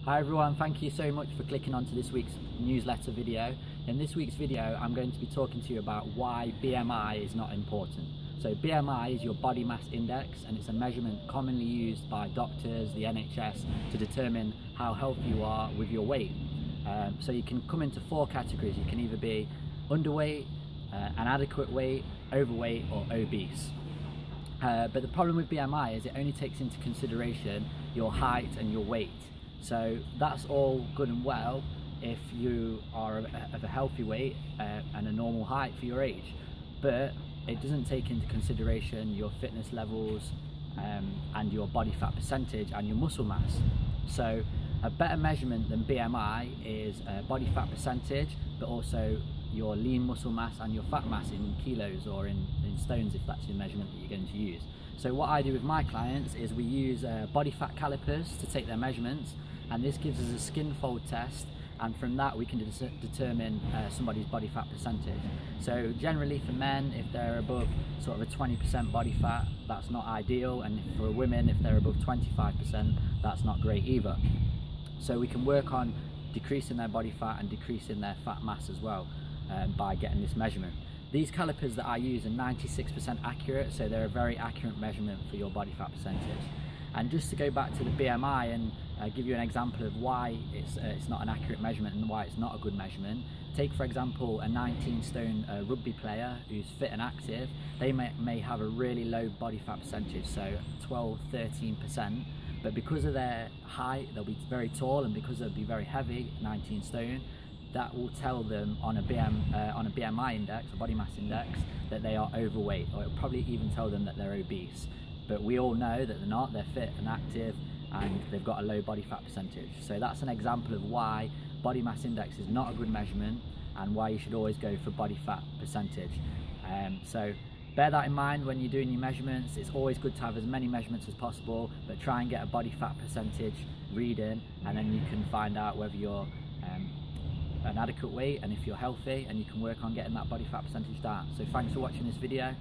Hi everyone, thank you so much for clicking onto this week's newsletter video. In this week's video I'm going to be talking to you about why BMI is not important. So BMI is your body mass index, and it's a measurement commonly used by doctors, the NHS, to determine how healthy you are with your weight. So you can come into four categories. You can either be underweight, inadequate weight, overweight or obese. But the problem with BMI is it only takes into consideration your height and your weight. So that's all good and well if you are of a healthy weight and a normal height for your age, but it doesn't take into consideration your fitness levels and your body fat percentage and your muscle mass. So a better measurement than BMI is body fat percentage, but also your lean muscle mass and your fat mass in kilos or in stones, if that's your measurement that you're going to use. So what I do with my clients is we use body fat calipers to take their measurements, and this gives us a skin fold test, and from that we can determine somebody's body fat percentage. So generally for men, if they're above sort of a 20% body fat, that's not ideal, and for women, if they're above 25%, that's not great either. So we can work on decreasing their body fat and decreasing their fat mass as well by getting this measurement. These calipers that I use are 96% accurate, so they're a very accurate measurement for your body fat percentage. And just to go back to the BMI and give you an example of why it's not an accurate measurement and why it's not a good measurement. Take for example a 19 stone rugby player who's fit and active. They may have a really low body fat percentage, so 12–13%, but because of their height they'll be very tall, and because they'll be very heavy, 19 stone, that will tell them on a BMI index, a body mass index, that they are overweight, or it'll probably even tell them that they're obese. But we all know that they're not. They're fit and active and they've got a low body fat percentage. So that's an example of why body mass index is not a good measurement and why you should always go for body fat percentage. So bear that in mind when you're doing your measurements. It's always good to have as many measurements as possible, but try and get a body fat percentage reading, and then you can find out whether you're an adequate weight and if you're healthy, and you can work on getting that body fat percentage down. So thanks for watching this video.